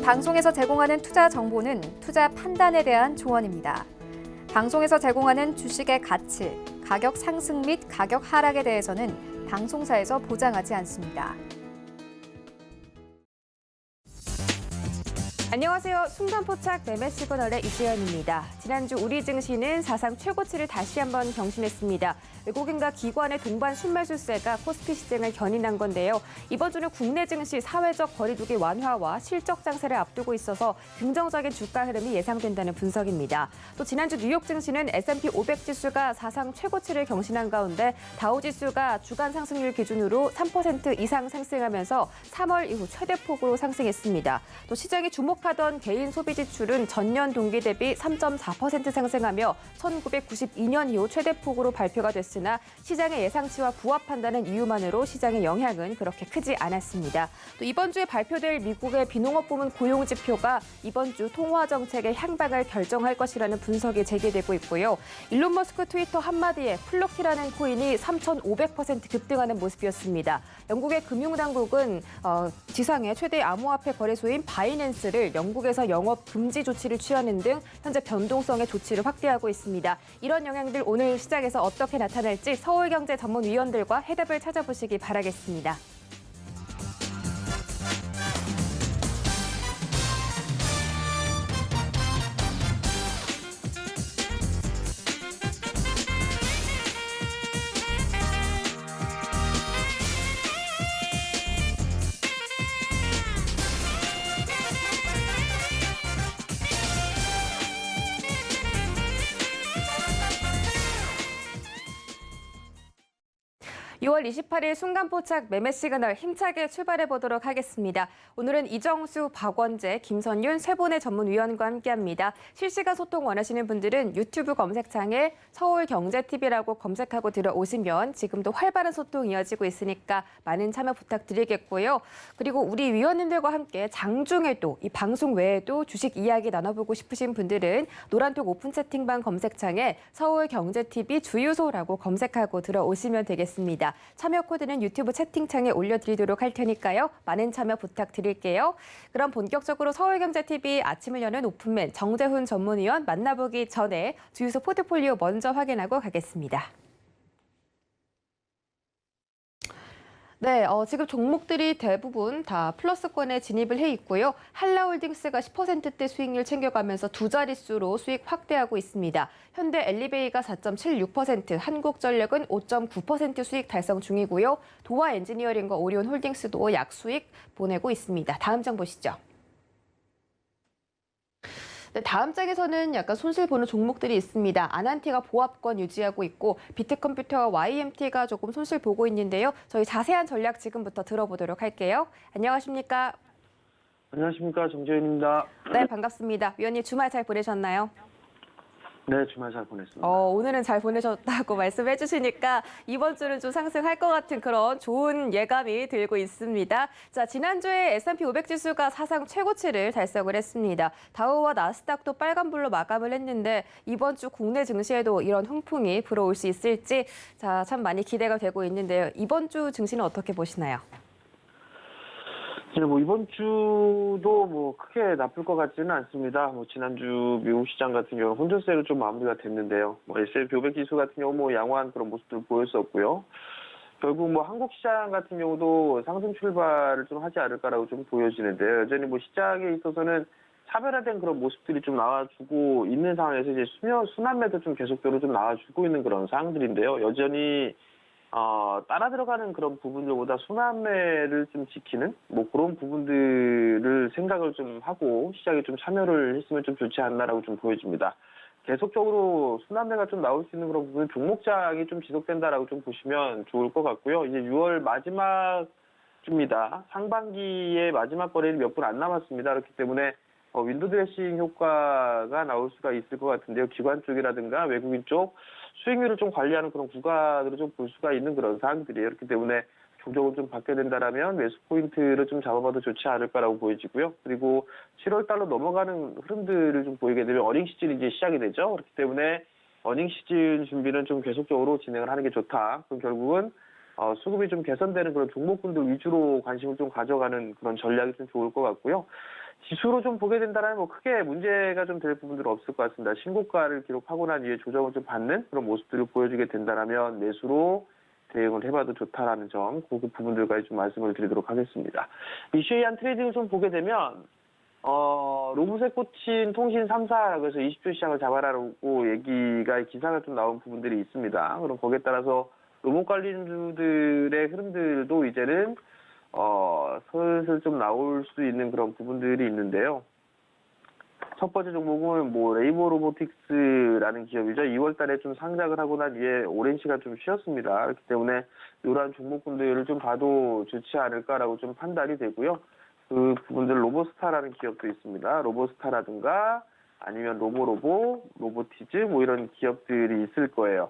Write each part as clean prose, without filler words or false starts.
방송에서 제공하는 투자 정보는 투자 판단에 대한 조언입니다. 방송에서 제공하는 주식의 가치, 가격 상승 및 가격 하락에 대해서는 방송사에서 보장하지 않습니다. 안녕하세요. 순간포착 매매 시그널의 이수연입니다. 지난주 우리 증시는 사상 최고치를 다시 한번 경신했습니다. 외국인과 기관의 동반 순매수세가 코스피 시장을 견인한 건데요. 이번 주는 국내 증시 사회적 거리두기 완화와 실적 장세를 앞두고 있어서 긍정적인 주가 흐름이 예상된다는 분석입니다. 또 지난주 뉴욕 증시는 S&P 500 지수가 사상 최고치를 경신한 가운데 다우 지수가 주간 상승률 기준으로 3% 이상 상승하면서 3월 이후 최대폭으로 상승했습니다. 또 시장이 주목하던 개인 소비 지출은 전년 동기 대비 3.4% 상승하며 1992년 이후 최대폭으로 발표가 됐습니다. 으나 시장의 예상치와 부합한다는 이유만으로 시장의 영향은 그렇게 크지 않았습니다. 또 이번 주에 발표될 미국의 비농업 부문 고용 지표가 이번 주 통화 정책의 향방을 결정할 것이라는 분석이 제기되고 있고요. 일론 머스크 트위터 한마디에 플로키라는 코인이 3,500% 급등하는 모습이었습니다. 영국의 금융당국은 지상의 최대 암호화폐 거래소인 바이낸스를 영국에서 영업 금지 조치를 취하는 등 현재 변동성의 조치를 확대하고 있습니다. 이런 영향들 오늘 시장에서 어떻게 나타날지 서울경제 전문위원들과 해답을 찾아보시기 바라겠습니다. (6월 28일) 순간포착 매매 시그널 힘차게 출발해 보도록 하겠습니다. 오늘은 이정수, 박원재, 김선윤 세 분의 전문위원과 함께합니다. 실시간 소통 원하시는 분들은 유튜브 검색창에 서울경제TV라고 검색하고 들어오시면 지금도 활발한 소통 이어지고 있으니까 많은 참여 부탁드리겠고요. 그리고 우리 위원님들과 함께 장중에도 이 방송 외에도 주식 이야기 나눠보고 싶으신 분들은 노란톡 오픈 채팅방 검색창에 서울경제TV 주유소라고 검색하고 들어오시면 되겠습니다. 참여 코드는 유튜브 채팅창에 올려드리도록 할 테니까요. 많은 참여 부탁드릴게요. 그럼 본격적으로 서울경제TV 아침을 여는 오픈맨 정재훈 전문위원 만나보기 전에 주유소 포트폴리오 먼저 확인하고 가겠습니다. 네, 지금 종목들이 대부분 다 플러스권에 진입을 해 있고요. 한라홀딩스가 10%대 수익률 챙겨가면서 두 자릿수로 수익 확대하고 있습니다. 현대 엘리베이가 4.76%, 한국전력은 5.9% 수익 달성 중이고요. 도화 엔지니어링과 오리온홀딩스도 약수익 보내고 있습니다. 다음 장 보시죠. 네, 다음 장에서는 약간 손실 보는 종목들이 있습니다. 아난티가 보합권 유지하고 있고 비트컴퓨터와 YMT가 조금 손실 보고 있는데요. 저희 자세한 전략 지금부터 들어보도록 할게요. 안녕하십니까? 안녕하십니까, 정재윤입니다. 네, 반갑습니다. 위원님 주말 잘 보내셨나요? 네, 주말 잘 보냈습니다. 오늘은 잘 보내셨다고 말씀해 주시니까 이번 주는 좀 상승할 것 같은 그런 좋은 예감이 들고 있습니다. 자, 지난주에 S&P 500 지수가 사상 최고치를 달성을 했습니다. 다우와 나스닥도 빨간불로 마감을 했는데 이번 주 국내 증시에도 이런 훈풍이 불어올 수 있을지 자, 참 많이 기대가 되고 있는데요. 이번 주 증시는 어떻게 보시나요? 이번 주도 크게 나쁠 것 같지는 않습니다. 지난주 미국 시장 같은 경우는 혼조세로 좀 마무리가 됐는데요. S&P 500 지수 같은 경우 양호한 그런 모습들을 보였었고요. 결국 한국 시장 같은 경우도 상승 출발을 좀 하지 않을까라고 좀 보여지는데요. 여전히 시장에 있어서는 차별화된 그런 모습들이 좀 나와주고 있는 상황에서 이제 순환매도 좀 계속적으로 좀 나와주고 있는 그런 상황들인데요. 여전히 따라 들어가는 그런 부분들보다 순환매를 좀 지키는 그런 부분들을 생각을 좀 하고 시장에 좀 참여를 했으면 좀 좋지 않나라고 좀 보여집니다. 계속적으로 순환매가 좀 나올 수 있는 그런 부분 종목장이 좀 지속된다라고 좀 보시면 좋을 것 같고요. 이제 6월 마지막 주입니다. 상반기의 마지막 거래일이 몇 분 안 남았습니다. 그렇기 때문에 윈도 드레싱 효과가 나올 수가 있을 것 같은데요. 기관 쪽이라든가 외국인 쪽 수익률을 좀 관리하는 그런 구간으로 좀 볼 수가 있는 그런 사항들이에요. 그렇기 때문에 종적으로 좀 받게 된다라면 매수 포인트를 좀 잡아봐도 좋지 않을까라고 보여지고요. 그리고 7월 달로 넘어가는 흐름들을 좀 보이게 되면 어닝 시즌이 이제 시작이 되죠. 그렇기 때문에 어닝 시즌 준비는 좀 계속적으로 진행을 하는 게 좋다. 그럼 결국은 수급이 좀 개선되는 그런 종목군들 위주로 관심을 좀 가져가는 그런 전략이 좀 좋을 것 같고요. 지수로 좀 보게 된다면 뭐 크게 문제가 좀 될 부분들은 없을 것 같습니다. 신고가를 기록하고 난 이후에 조정을 좀 받는 그런 모습들을 보여주게 된다면 매수로 대응을 해봐도 좋다라는 점, 그 부분들까지 좀 말씀을 드리도록 하겠습니다. 이슈에 한 트레이딩을 좀 보게 되면 로봇에 꽂힌 통신 3사, 그래서 20조 시장을 잡아라고 기사가 좀 나온 부분들이 있습니다. 그럼 거기에 따라서 로봇 관련주들의 흐름들도 이제는 슬슬 좀 나올 수 있는 그런 부분들이 있는데요. 첫 번째 종목은 레이버 로보틱스라는 기업이죠. 2월 달에 좀 상장을 하고 난 이후에 오랜 시간 좀 쉬었습니다. 그렇기 때문에 이러한 종목군들을 좀 봐도 좋지 않을까라고 좀 판단이 되고요. 그 부분들 로보스타라는 기업도 있습니다. 로보스타라든가 아니면 로보티즈 이런 기업들이 있을 거예요.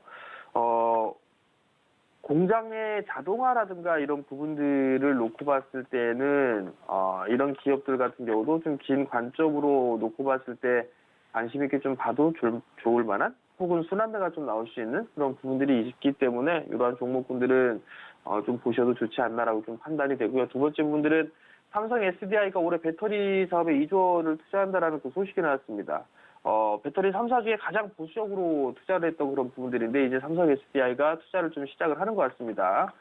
공장의 자동화라든가 이런 부분들을 놓고 봤을 때는 이런 기업들 같은 경우도 좀 긴 관점으로 놓고 봤을 때 관심 있게 좀 봐도 좋을 만한 혹은 순환매가 좀 나올 수 있는 그런 부분들이 있기 때문에 이러한 종목군들은 좀 보셔도 좋지 않나라고 좀 판단이 되고요. 두 번째 부분들은 삼성 SDI가 올해 배터리 사업에 2조 원을 투자한다라는 그 소식이 나왔습니다. 배터리 3사 중에 가장 보수적으로 투자를 했던 그런 부분들인데 이제 삼성 SDI가 투자를 좀 시작을 하는 것 같습니다.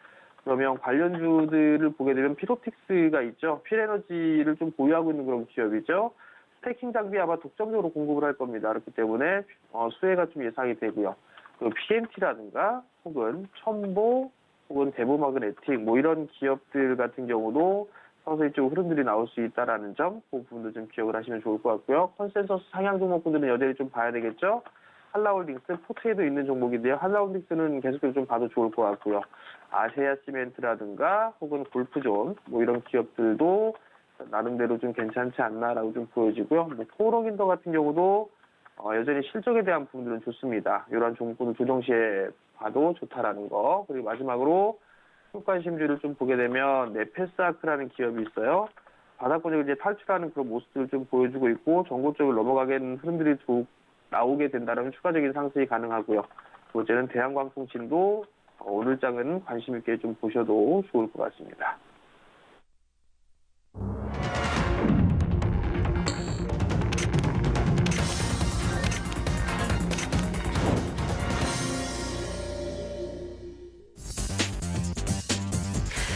그러면 관련주들을 보게 되면 필옵틱스가 있죠. 필에너지를 좀 보유하고 있는 그런 기업이죠. 스태킹 장비 아마 독점적으로 공급을 할 겁니다. 그렇기 때문에 수혜가 좀 예상이 되고요. 그리고 PMT라든가 혹은 첨보 혹은 대보마그네틱 이런 기업들 같은 경우도 서서히 쪽 흐름들이 나올 수 있다라는 점, 그 부분도 좀 기억을 하시면 좋을 것 같고요. 컨센서스 상향 종목군들은 여전히 좀 봐야 되겠죠. 한라홀딩스, 포트에도 있는 종목인데요. 한라홀딩스는 계속해서 좀 봐도 좋을 것 같고요. 아세아 시멘트라든가 혹은 골프존 이런 기업들도 나름대로 좀 괜찮지 않나라고 좀 보여지고요. 코오롱인더 같은 경우도 여전히 실적에 대한 부분들은 좋습니다. 이러한 종목군을 조정시에 봐도 좋다라는 거. 그리고 마지막으로 관심주를 좀 보게 되면 네페스아크라는 기업이 있어요. 바닥권을 이제 탈출하는 그런 모습들을 좀 보여주고 있고 정고 쪽을 넘어가는 흐름들이 나오게 된다면 추가적인 상승이 가능하고요. 두 번째는 대한광통신도 오늘 장은 관심 있게 좀 보셔도 좋을 것 같습니다.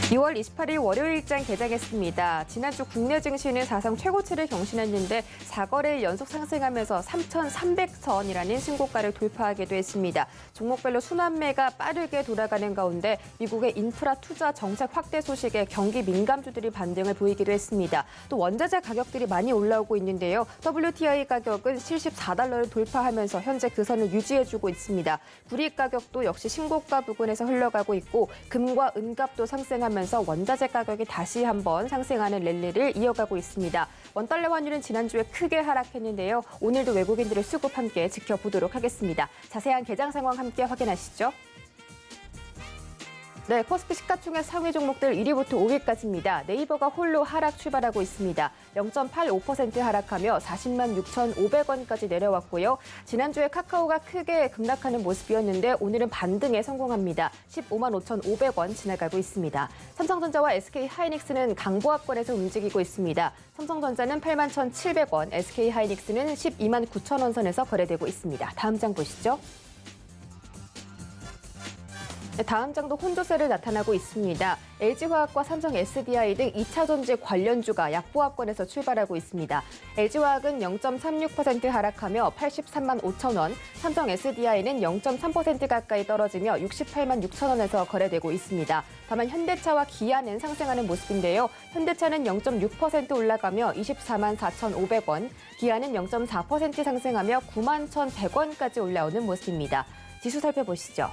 2월 28일 월요일장 개장했습니다. 지난주 국내 증시는 사상 최고치를 경신했는데 4거래일 연속 상승하면서 3,300선이라는 신고가를 돌파하기도 했습니다. 종목별로 순환매가 빠르게 돌아가는 가운데 미국의 인프라 투자 정책 확대 소식에 경기 민감주들이 반등을 보이기도 했습니다. 또 원자재 가격들이 많이 올라오고 있는데요. WTI 가격은 74달러를 돌파하면서 현재 그 선을 유지해주고 있습니다. 구리 가격도 역시 신고가 부근에서 흘러가고 있고 금과 은값도 상승하면서 원자재 가격이 다시 한번 상승하는 랠리를 이어가고 있습니다. 원달러 환율은 지난주에 크게 하락했는데요. 오늘도 외국인들의 수급 함께 지켜보도록 하겠습니다. 자세한 개장 상황 함께 확인하시죠. 네, 코스피 시가총액 상위 종목들 1위부터 5위까지입니다. 네이버가 홀로 하락 출발하고 있습니다. 0.85% 하락하며 40만 6,500원까지 내려왔고요. 지난주에 카카오가 크게 급락하는 모습이었는데 오늘은 반등에 성공합니다. 15만 5,500원 지나가고 있습니다. 삼성전자와 SK하이닉스는 강보합권에서 움직이고 있습니다. 삼성전자는 8만 1,700원, SK하이닉스는 12만 9천원 선에서 거래되고 있습니다. 다음 장 보시죠. 다음 장도 혼조세를 나타나고 있습니다. LG화학과 삼성 SDI 등 2차 전지 관련주가 약보합권에서 출발하고 있습니다. LG화학은 0.36% 하락하며 83만 5천 원, 삼성 SDI는 0.3% 가까이 떨어지며 68만 6천 원에서 거래되고 있습니다. 다만 현대차와 기아는 상승하는 모습인데요. 현대차는 0.6% 올라가며 24만 4,500원, 기아는 0.4% 상승하며 9만 1,100원까지 올라오는 모습입니다. 지수 살펴보시죠.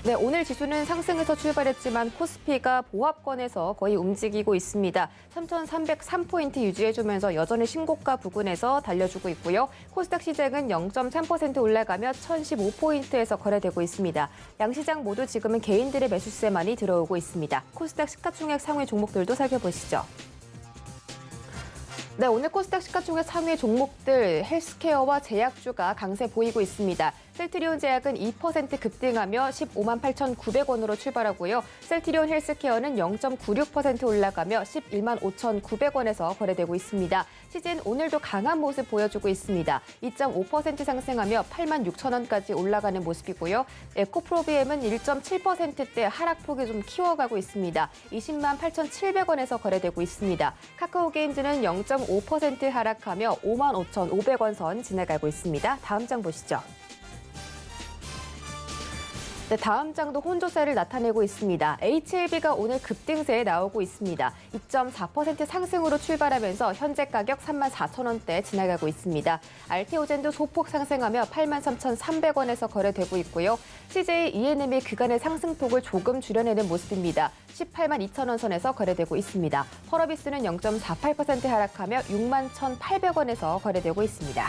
네, 오늘 지수는 상승에서 출발했지만 코스피가 보합권에서 거의 움직이고 있습니다. 3,303포인트 유지해주면서 여전히 신고가 부근에서 달려주고 있고요. 코스닥 시장은 0.3% 올라가며 1,015포인트에서 거래되고 있습니다. 양시장 모두 지금은 개인들의 매수세만이 들어오고 있습니다. 코스닥 시가총액 상위 종목들도 살펴보시죠. 네, 오늘 코스닥 시가총액 상위 종목들 헬스케어와 제약주가 강세 보이고 있습니다. 셀트리온 제약은 2% 급등하며 15만 8,900원으로 출발하고요. 셀트리온 헬스케어는 0.96% 올라가며 11만 5,900원에서 거래되고 있습니다. 시즌 오늘도 강한 모습 보여주고 있습니다. 2.5% 상승하며 8만 6천원까지 올라가는 모습이고요. 에코프로비엠은 1.7%대 하락폭이 좀 키워가고 있습니다. 20만 8,700원에서 거래되고 있습니다. 카카오게임즈는 0.5% 하락하며 5만 5,500원 선 지나가고 있습니다. 다음 장 보시죠. 네, 다음 장도 혼조세를 나타내고 있습니다. HLB가 오늘 급등세에 나오고 있습니다. 2.4% 상승으로 출발하면서 현재 가격 3만 4천 원대 지나가고 있습니다. 알테오젠도 소폭 상승하며 8만 3,300원에서 거래되고 있고요. CJ E&M이 그간의 상승폭을 조금 줄여내는 모습입니다. 18만 2천 원 선에서 거래되고 있습니다. 펄어비스는 0.48% 하락하며 6만 1,800원에서 거래되고 있습니다.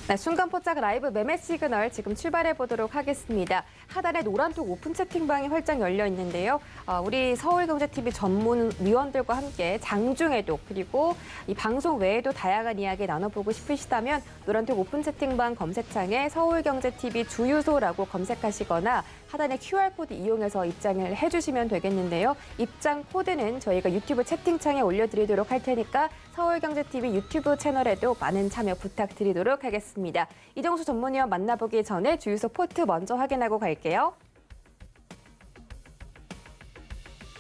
네, 순간포착 라이브 매매 시그널 지금 출발해 보도록 하겠습니다. 하단에 노란톡 오픈 채팅방이 활짝 열려 있는데요. 우리 서울경제TV 전문 위원들과 함께 장중에도 그리고 이 방송 외에도 다양한 이야기 나눠보고 싶으시다면 노란톡 오픈 채팅방 검색창에 서울경제TV 주유소라고 검색하시거나 하단의 QR코드 이용해서 입장을 해주시면 되겠는데요. 입장 코드는 저희가 유튜브 채팅창에 올려드리도록 할 테니까 서울경제TV 유튜브 채널에도 많은 참여 부탁드리도록 하겠습니다. 이정수 전문위원 만나보기 전에 주유소 포트 먼저 확인하고 갈게요.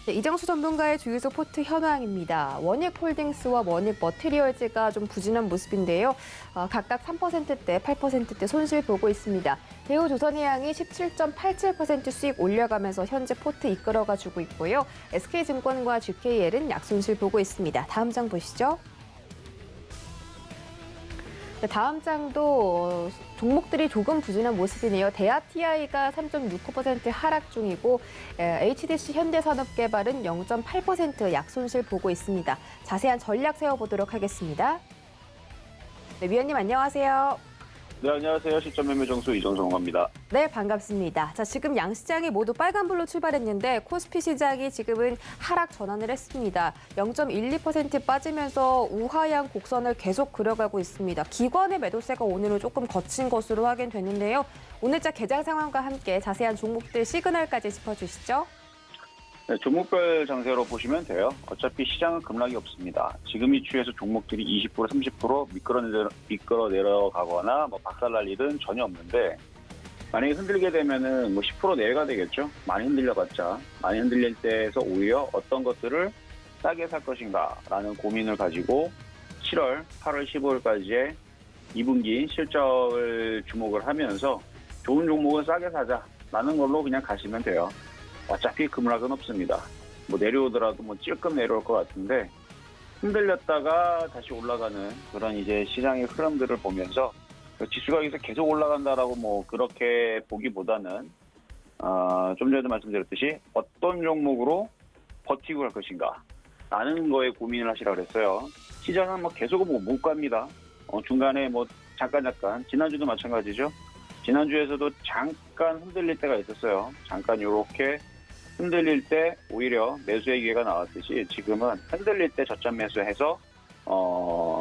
네, 이정수 전문가의 주유소 포트 현황입니다. 원익홀딩스와 원익머티리얼즈가 좀 부진한 모습인데요. 각각 3%대, 8%대 손실 보고 있습니다. 대우조선해양이 17.87% 수익 올려가면서 현재 포트 이끌어가주고 있고요. SK증권과 GKL은 약손실 보고 있습니다. 다음 장 보시죠. 네, 다음 장도 종목들이 조금 부진한 모습이네요. 대하TI가 3.69% 하락 중이고 HDC 현대산업개발은 0.8% 약손실 보고 있습니다. 자세한 전략 세워보도록 하겠습니다. 네, 위원님 안녕하세요. 네, 안녕하세요. 시점 매매 정수 이정성호입니다. 네, 반갑습니다. 자, 지금 양시장이 모두 빨간불로 출발했는데 코스피 시장이 지금은 하락 전환을 했습니다. 0.12% 빠지면서 우하향 곡선을 계속 그려가고 있습니다. 기관의 매도세가 오늘은 조금 거친 것으로 확인됐는데요. 오늘자 개장 상황과 함께 자세한 종목들 시그널까지 짚어주시죠. 네, 종목별 장세로 보시면 돼요. 어차피 시장은 급락이 없습니다. 지금 이 추에서 종목들이 20%, 30% 미끌어 내려가거나 박살날 일은 전혀 없는데 만약에 흔들게 되면은 10% 내외가 되겠죠. 많이 흔들려봤자 많이 흔들릴 때에서 오히려 어떤 것들을 싸게 살 것인가라는 고민을 가지고 7월, 8월, 15일까지의 2분기 실적을 주목을 하면서 좋은 종목은 싸게 사자라는 걸로 그냥 가시면 돼요. 어차피 급락은 없습니다. 내려오더라도 찔끔 내려올 것 같은데 흔들렸다가 다시 올라가는 그런 이제 시장의 흐름들을 보면서 지수가 여기서 계속 올라간다라고 그렇게 보기보다는 좀 전에도 말씀드렸듯이 어떤 종목으로 버티고 갈 것인가 라는 거에 고민을 하시라고 그랬어요. 시장은 계속은 못 갑니다. 중간에 잠깐 지난주도 마찬가지죠. 지난주에서도 잠깐 흔들릴 때가 있었어요. 잠깐 이렇게 흔들릴 때 오히려 매수의 기회가 나왔듯이 지금은 흔들릴 때 저점 매수해서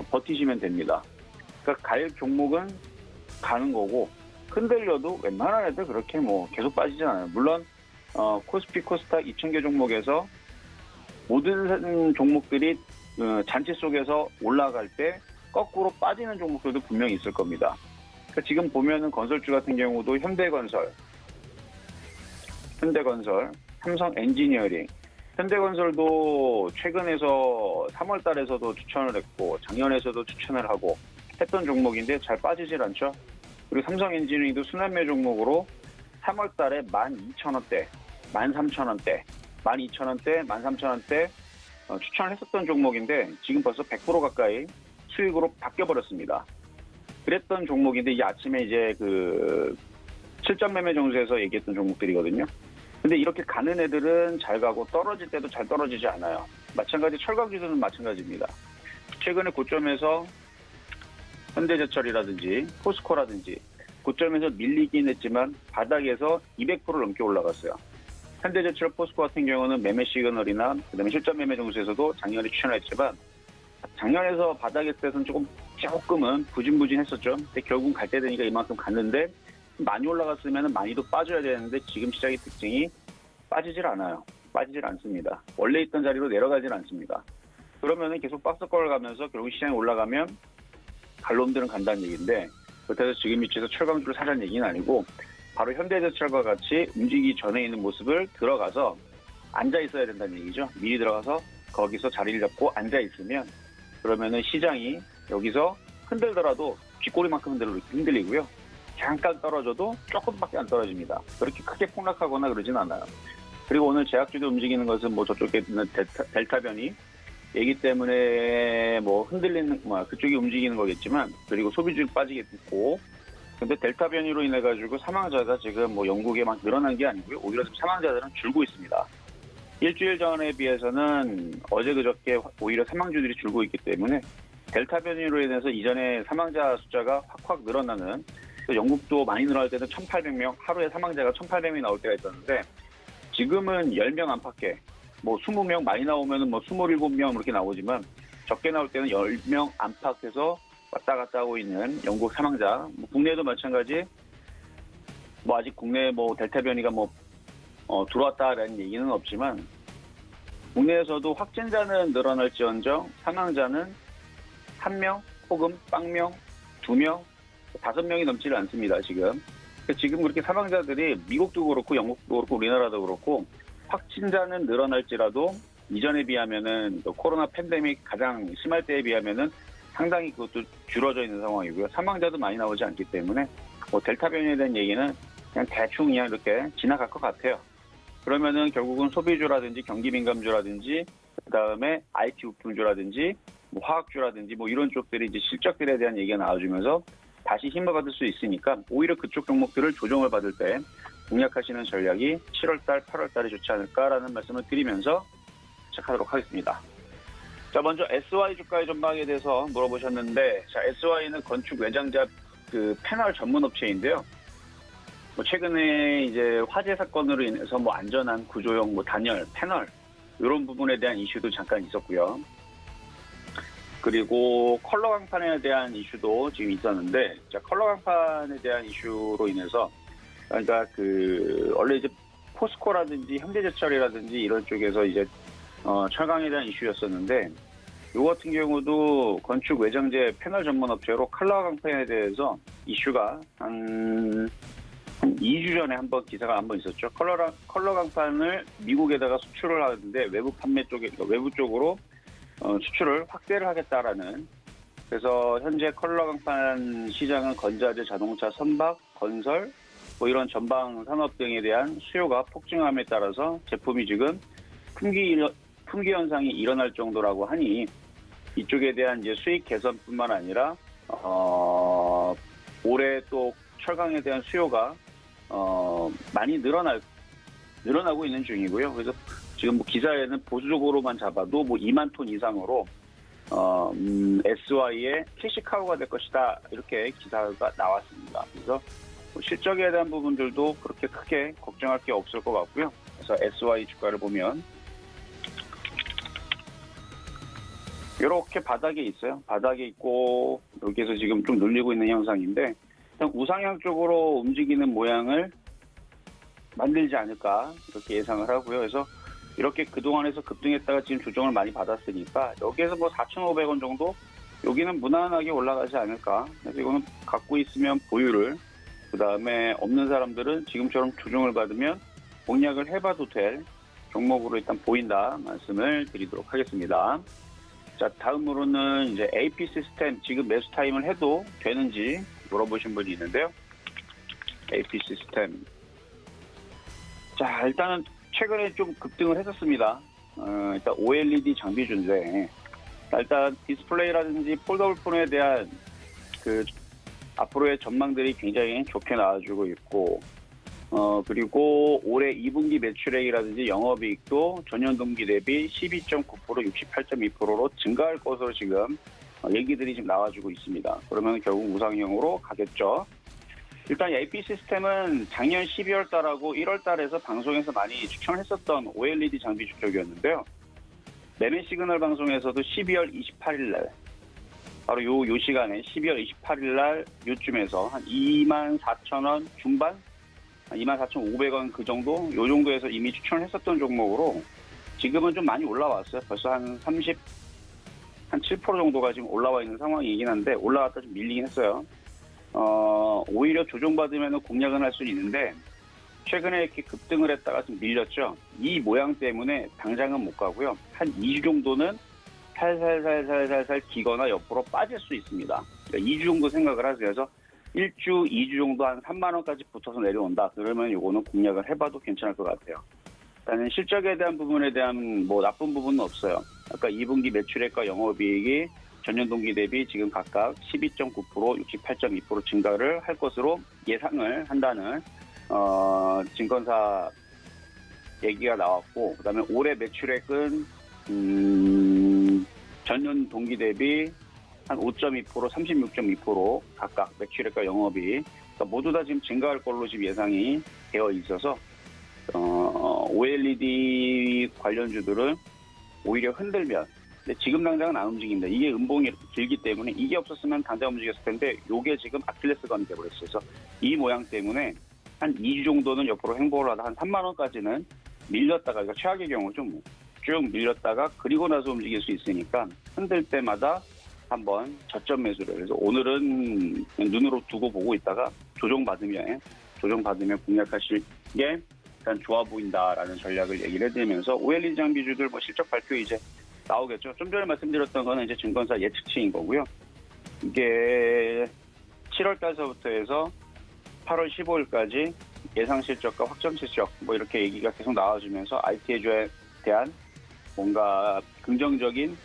버티시면 됩니다. 그러니까 갈 종목은 가는 거고 흔들려도 웬만한 애들 그렇게 계속 빠지지 않아요. 물론 코스피 코스닥 2,000개 종목에서 모든 종목들이 잔치 속에서 올라갈 때 거꾸로 빠지는 종목들도 분명히 있을 겁니다. 그러니까 지금 보면은 건설주 같은 경우도 현대건설, 삼성 엔지니어링, 현대건설도 최근에서 3월 달에서도 추천을 했고 작년에서도 추천을 하고 했던 종목인데 잘 빠지질 않죠. 그리고 삼성 엔지니어링도 순환매 종목으로 3월 달에 12,000원대, 13,000원대, 12,000원대, 13,000원대 추천을 했었던 종목인데 지금 벌써 100% 가까이 수익으로 바뀌어버렸습니다. 그랬던 종목인데 이 아침에 이제 실전 매매 정수에서 얘기했던 종목들이거든요. 근데 이렇게 가는 애들은 잘 가고 떨어질 때도 잘 떨어지지 않아요. 마찬가지 철강주들은 마찬가지입니다. 최근에 고점에서 현대제철이라든지 포스코라든지 고점에서 밀리긴 했지만 바닥에서 200%를 넘게 올라갔어요. 현대제철, 포스코 같은 경우는 매매 시그널이나 그다음에 실전 매매 정수에서도 작년에 추천했지만 작년에서 바닥에 때서는 조금은 부진부진했었죠. 근데 결국 갈 때 되니까 이만큼 갔는데 많이 올라갔으면 많이도 빠져야 되는데 지금 시장의 특징이 빠지질 않아요. 빠지질 않습니다. 원래 있던 자리로 내려가질 않습니다. 그러면은 계속 박스권을 가면서 결국 시장이 올라가면 갈놈들은 간다는 얘기인데 그렇다고 해서 지금 위치에서 철강주를 사자는 얘기는 아니고 바로 현대제철과 같이 움직이기 전에 있는 모습을 들어가서 앉아 있어야 된다는 얘기죠. 미리 들어가서 거기서 자리를 잡고 앉아 있으면 그러면은 시장이 여기서 흔들더라도 쥐꼬리만큼 흔들리고요. 잠깐 떨어져도 조금밖에 안 떨어집니다. 그렇게 크게 폭락하거나 그러진 않아요. 그리고 오늘 제약주도 움직이는 것은 뭐 저쪽에 있는 델타 변이 얘기 때문에 뭐 흔들리는 그쪽이 움직이는 거겠지만 그리고 소비주 빠지겠고 근데 델타 변이로 인해 가지고 사망자가 지금 뭐 영국에 막 늘어난 게 아니고요. 오히려 사망자들은 줄고 있습니다. 일주일 전에 비해서는 어제 그저께 오히려 사망주들이 줄고 있기 때문에 델타 변이로 인해서 이전에 사망자 숫자가 확 늘어나는 영국도 많이 늘어날 때는 1,800명 하루에 사망자가 1,800명이 나올 때가 있었는데 지금은 10명 안팎에 뭐 20명 많이 나오면은 뭐 27명 이렇게 나오지만 적게 나올 때는 10명 안팎에서 왔다 갔다 하고 있는 영국 사망자. 뭐 국내도 마찬가지. 뭐 아직 국내 뭐 델타 변이가 들어왔다라는 얘기는 없지만 국내에서도 확진자는 늘어날지언정 사망자는 1명 혹은 0명, 2명, 5명이 넘지를 않습니다. 지금 그렇게 사망자들이 미국도 그렇고 영국도 그렇고 우리나라도 그렇고 확진자는 늘어날지라도 이전에 비하면은 코로나 팬데믹 가장 심할 때에 비하면은 상당히 그것도 줄어져 있는 상황이고요. 사망자도 많이 나오지 않기 때문에 뭐 델타 변이에 대한 얘기는 그냥 대충 그냥 이렇게 지나갈 것 같아요. 그러면은 결국은 소비주라든지 경기민감주라든지 그다음에 IT 부품주라든지 뭐 화학주라든지 뭐 이런 쪽들이 이제 실적들에 대한 얘기가 나와주면서 다시 힘을 받을 수 있으니까 오히려 그쪽 종목들을 조정을 받을 때 공략하시는 전략이 7월달, 8월달에 좋지 않을까라는 말씀을 드리면서 시작하도록 하겠습니다. 자, 먼저 SY 주가의 전망에 대해서 물어보셨는데, 자, SY는 건축 외장자 그 패널 전문 업체인데요. 뭐 최근에 이제 화재 사건으로 인해서 뭐 안전한 구조용 뭐 단열, 패널 이런 부분에 대한 이슈도 잠깐 있었고요. 그리고 컬러 강판에 대한 이슈도 지금 있었는데, 자, 컬러 강판에 대한 이슈로 인해서 그러니까 원래 이제 포스코라든지 현대제철이라든지 이런 쪽에서 이제 철강에 대한 이슈였었는데 요 같은 경우도 건축 외장재 패널 전문 업체로 컬러 강판에 대해서 이슈가 한 2주 전에 한번 기사가 한번 있었죠. 컬러 강판을 미국에다가 수출을 하는데 외부 판매 쪽에 외부 쪽으로 수출을 확대를 하겠다라는. 그래서 현재 컬러 강판 시장은 건자재, 자동차, 선박, 건설 뭐 이런 전방 산업 등에 대한 수요가 폭증함에 따라서 제품이 지금 품귀 현상이 일어날 정도라고 하니 이쪽에 대한 이제 수익 개선뿐만 아니라 올해 또 철강에 대한 수요가 많이 늘어나고 있는 중이고요. 그래서 지금 뭐 기사에는 보수적으로만 잡아도 뭐 2만 톤 이상으로 SY의 캐시카우가 될 것이다 이렇게 기사가 나왔습니다. 그래서 뭐 실적에 대한 부분들도 그렇게 크게 걱정할 게 없을 것 같고요. 그래서 SY 주가를 보면 이렇게 바닥에 있어요. 바닥에 있고 여기에서 지금 좀 눌리고 있는 형상인데 일단 우상향 쪽으로 움직이는 모양을 만들지 않을까 이렇게 예상을 하고요. 그래서 이렇게 그동안에서 급등했다가 지금 조정을 많이 받았으니까 여기에서 뭐 4,500원 정도 여기는 무난하게 올라가지 않을까. 그래서 이거는 갖고 있으면 보유를 그다음에 없는 사람들은 지금처럼 조정을 받으면 공략을 해봐도 될 종목으로 일단 보인다 말씀을 드리도록 하겠습니다. 자, 다음으로는 이제 AP 시스템 지금 매수 타임을 해도 되는지 물어보신 분이 있는데요. AP 시스템. 자, 일단은 최근에 좀 급등을 했었습니다. 일단 OLED 장비주인데 일단 디스플레이라든지 폴더블 폰에 대한 앞으로의 전망들이 굉장히 좋게 나와주고 있고 그리고 올해 2분기 매출액이라든지 영업이익도 전년 동기 대비 12.9%, 68.2%로 증가할 것으로 지금 얘기들이 지금 나와주고 있습니다. 그러면 결국 우상향으로 가겠죠. 일단 AP 시스템은 작년 12월 달하고 1월 달에서 방송에서 많이 추천했었던 OLED 장비 쪽이었는데요. 매매 시그널 방송에서도 12월 28일 날 바로 요 시간에 12월 28일 날 요쯤에서 한 24,000원 중반? 24,500원 그 정도? 요 정도에서 이미 추천을 했었던 종목으로 지금은 좀 많이 올라왔어요. 벌써 한 7% 정도가 지금 올라와 있는 상황이긴 한데 올라갔다 좀 밀리긴 했어요. 오히려 조정받으면 공략은 할 수는 있는데 최근에 이렇게 급등을 했다가 좀 밀렸죠. 이 모양 때문에 당장은 못 가고요. 한 2주 정도는 살살 기거나 옆으로 빠질 수 있습니다. 그러니까 2주 정도 생각을 하세요. 그래서 1주, 2주 정도 한 3만 원까지 붙어서 내려온다. 그러면 요거는 공략을 해봐도 괜찮을 것 같아요. 일단은 실적에 대한 부분에 대한 뭐 나쁜 부분은 없어요. 아까 2분기 매출액과 영업이익이 전년 동기 대비 지금 각각 12.9%, 68.2% 증가를 할 것으로 예상을 한다는 증권사 얘기가 나왔고, 그다음에 올해 매출액은 전년 동기 대비 한 5.2%, 36.2% 각각 매출액과 영업이 그러니까 모두 다 지금 증가할 걸로 지금 예상이 되어 있어서 OLED 관련주들은 오히려 흔들면 근데 지금 당장은 안 움직입니다. 이게 음봉이 이렇게 길기 때문에 이게 없었으면 당장 움직였을 텐데 이게 지금 아킬레스건이 돼버렸어요. 그래서 이 모양 때문에 한 2주 정도는 옆으로 행보를 하다 한 3만 원까지는 밀렸다가 그러니까 최악의 경우 좀 쭉 밀렸다가 그리고 나서 움직일 수 있으니까 흔들 때마다 한번 저점 매수를 해서 오늘은 눈으로 두고 보고 있다가 조정받으면 공략하실 게 일단 좋아 보인다라는 전략을 얘기를 해드리면서 OLED 장비주들 뭐 실적 발표 이제 나오겠죠. 좀 전에 말씀드렸던 거는 이제 증권사 예측치인 거고요. 이게 7월 달서부터 해서 8월 15일까지 예상 실적과 확정 실적 뭐 이렇게 얘기가 계속 나와주면서 IT에 대한 뭔가 긍정적인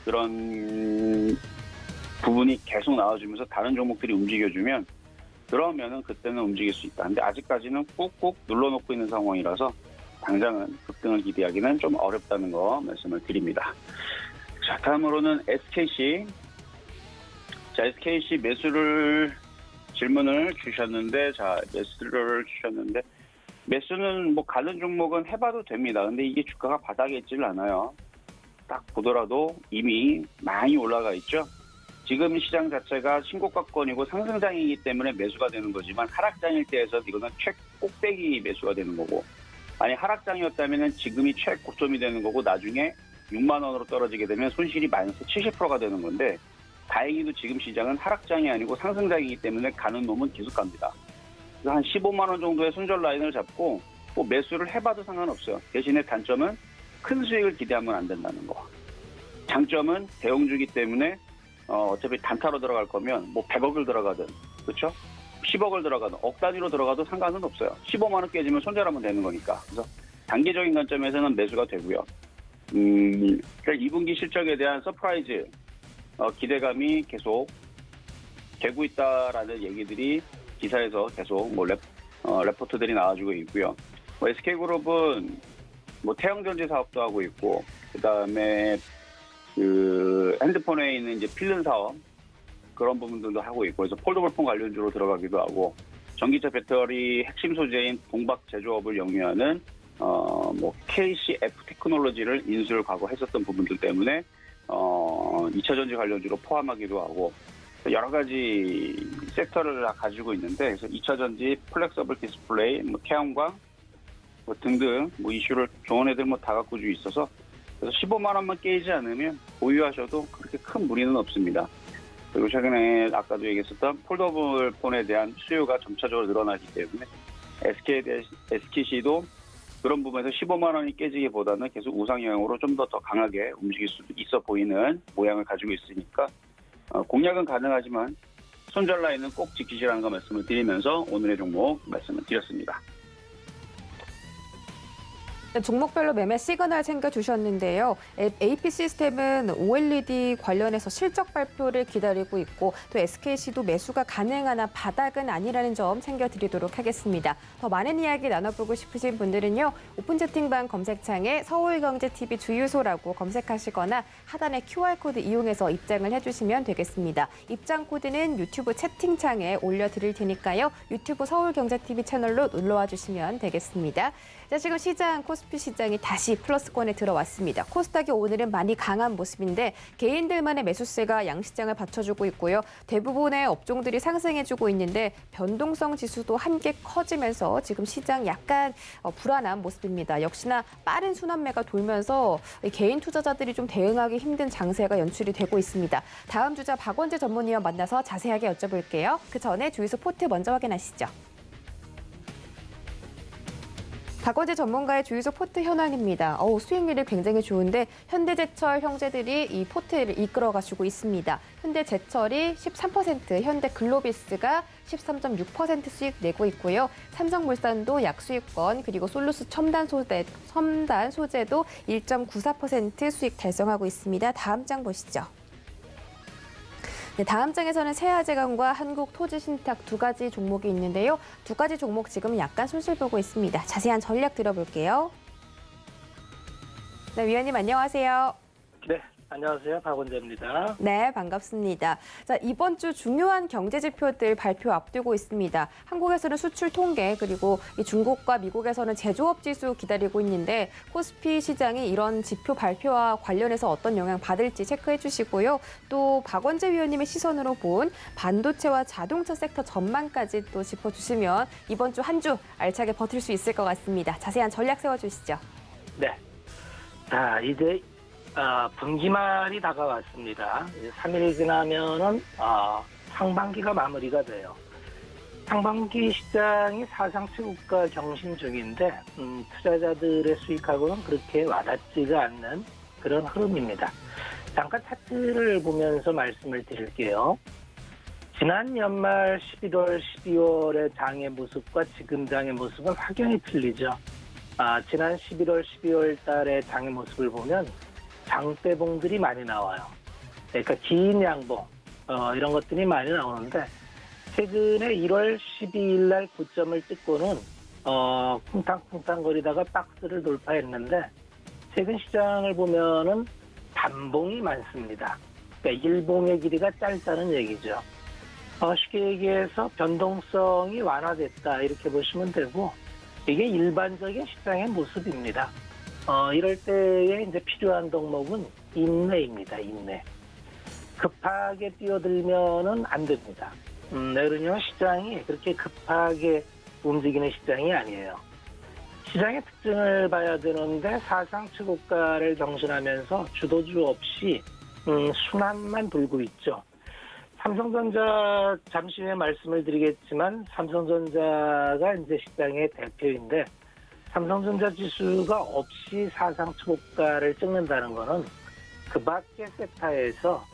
그런 부분이 계속 나와주면서 다른 종목들이 움직여주면 그러면은 그때는 움직일 수 있다. 근데 아직까지는 꾹꾹 눌러놓고 있는 상황이라서 당장은 급등을 기대하기는 좀 어렵다는 거 말씀을 드립니다. 자, 다음으로는 SKC. 자, SKC 질문을 주셨는데, 매수는 뭐 가는 종목은 해봐도 됩니다. 근데 이게 주가가 바닥에 있질 않아요. 딱 보더라도 이미 많이 올라가 있죠. 지금 시장 자체가 신고가권이고 상승장이기 때문에 매수가 되는 거지만 하락장일 때에서 이거는 최꼭대기 매수가 되는 거고 아니 하락장이었다면 지금이 최고점이 되는 거고 나중에 6만 원으로 떨어지게 되면 손실이 마이너스 70%가 되는 건데 다행히도 지금 시장은 하락장이 아니고 상승장이기 때문에 가는 놈은 계속 갑니다. 그래서 한 15만 원 정도의 손절 라인을 잡고 뭐 매수를 해봐도 상관없어요. 대신에 단점은 큰 수익을 기대하면 안 된다는 거. 장점은 대형주기 때문에 어차피 단타로 들어갈 거면 뭐 100억을 들어가든 그렇죠? 10억을 들어가든 억 단위로 들어가도 상관은 없어요. 15만 원 깨지면 손절하면 되는 거니까. 그래서 단기적인 관점에서는 매수가 되고요. 그러니까 2분기 실적에 대한 서프라이즈 기대감이 계속 되고 있다라는 얘기들이 기사에서 계속 뭐 레포트들이 나와주고 있고요. 뭐 SK그룹은 뭐 태형전지 사업도 하고 있고 그다음에 그 핸드폰에 있는 이제 필름 사업 그런 부분들도 하고 있고 그래서 폴더블폰 관련주로 들어가기도 하고 전기차 배터리 핵심 소재인 동박 제조업을 영위하는 뭐 KCF 테크놀로지를 인수를 과거 했었던 부분들 때문에 2차 전지 관련주로 포함하기도 하고 여러 가지 섹터를 가지고 있는데 그래서 2차 전지, 플렉서블 디스플레이, 뭐 태양광 뭐 등등 뭐 이슈를 좋은 애들 뭐 다 갖고 있어서 그래서 15만 원만 깨지 않으면 보유하셔도 그렇게 큰 무리는 없습니다. 그리고 최근에 아까도 얘기했었던 폴더블 폰에 대한 수요가 점차적으로 늘어나기 때문에 SKC도 그런 부분에서 15만 원이 깨지기보다는 계속 우상 영향으로 좀 더 강하게 움직일 수도 있어 보이는 모양을 가지고 있으니까 공략은 가능하지만 손절 라인은 꼭 지키시라는 거 말씀을 드리면서 오늘의 종목 말씀을 드렸습니다. 네, 종목별로 매매 시그널 챙겨주셨는데요. AP 시스템은 OLED 관련해서 실적 발표를 기다리고 있고 또 SKC도 매수가 가능하나 바닥은 아니라는 점 챙겨드리도록 하겠습니다. 더 많은 이야기 나눠보고 싶으신 분들은요. 오픈 채팅방 검색창에 서울경제TV 주유소라고 검색하시거나 하단의 QR코드 이용해서 입장을 해주시면 되겠습니다. 입장 코드는 유튜브 채팅창에 올려드릴 테니까요. 유튜브 서울경제TV 채널로 놀러와 주시면 되겠습니다. 자, 지금 시장 코스피 시장이 다시 플러스권에 들어왔습니다. 코스닥이 오늘은 많이 강한 모습인데 개인들만의 매수세가 양시장을 받쳐주고 있고요. 대부분의 업종들이 상승해주고 있는데 변동성 지수도 한개 커지면서 지금 시장 약간 불안한 모습입니다. 역시나 빠른 순환매가 돌면서 개인 투자자들이 좀 대응하기 힘든 장세가 연출이 되고 있습니다. 다음 주자 박원재 전문위원 만나서 자세하게 여쭤볼게요. 그 전에 주유소 포트 먼저 확인하시죠. 박원재 전문가의 주유소 포트 현황입니다. 수익률이 굉장히 좋은데 현대제철 형제들이 이 포트를 이끌어가지고 있습니다. 현대제철이 13%, 현대글로비스가 13.6% 수익 내고 있고요. 삼성물산도 약수익권 그리고 솔루스 첨단 소재도 1.94% 수익 달성하고 있습니다. 다음 장 보시죠. 네, 다음 장에서는 세아제강과 한국토지신탁 두 가지 종목이 있는데요. 두 가지 종목 지금 약간 손실 보고 있습니다. 자세한 전략 들어볼게요. 네, 위원님 안녕하세요. 네, 안녕하세요. 박원재입니다. 네, 반갑습니다. 자, 이번 주 중요한 경제 지표들 발표 앞두고 있습니다. 한국에서는 수출 통계 그리고 이 중국과 미국에서는 제조업 지수 기다리고 있는데 코스피 시장이 이런 지표 발표와 관련해서 어떤 영향 받을지 체크해 주시고요. 또 박원재 위원님의 시선으로 본 반도체와 자동차 섹터 전망까지 또 짚어주시면 이번 주 한 주 알차게 버틸 수 있을 것 같습니다. 자세한 전략 세워주시죠. 네. 자, 이제 분기말이 다가왔습니다. 3일 지나면은 상반기가 마무리가 돼요. 상반기 시장이 사상 최고가 경신 중인데 투자자들의 수익하고는 그렇게 와닿지가 않는 그런 흐름입니다. 잠깐 차트를 보면서 말씀을 드릴게요. 지난 연말 11월, 12월의 장의 모습과 지금 장의 모습은 확연히 틀리죠. 지난 11월, 12월 달의 장의 모습을 보면 장대봉들이 많이 나와요. 그러니까 긴 양봉 이런 것들이 많이 나오는데 최근에 1월 12일 날 고점을 찍고는 쿵탕쿵탕 거리다가 박스를 돌파했는데 최근 시장을 보면은 단봉이 많습니다. 그러니까 일봉의 길이가 짧다는 얘기죠. 쉽게 얘기해서 변동성이 완화됐다 이렇게 보시면 되고 이게 일반적인 시장의 모습입니다. 이럴 때에 이제 필요한 덕목은 인내입니다. 인내. 급하게 뛰어들면은 안 됩니다. 왜냐면 시장이 그렇게 급하게 움직이는 시장이 아니에요. 시장의 특징을 봐야 되는데 사상 최고가를 경신하면서 주도주 없이 순환만 돌고 있죠. 삼성전자 잠시 후에 말씀을 드리겠지만 삼성전자가 이제 시장의 대표인데 삼성전자 지수가 없이 사상 최고가를 찍는다는 것은 그 밖의 섹터에서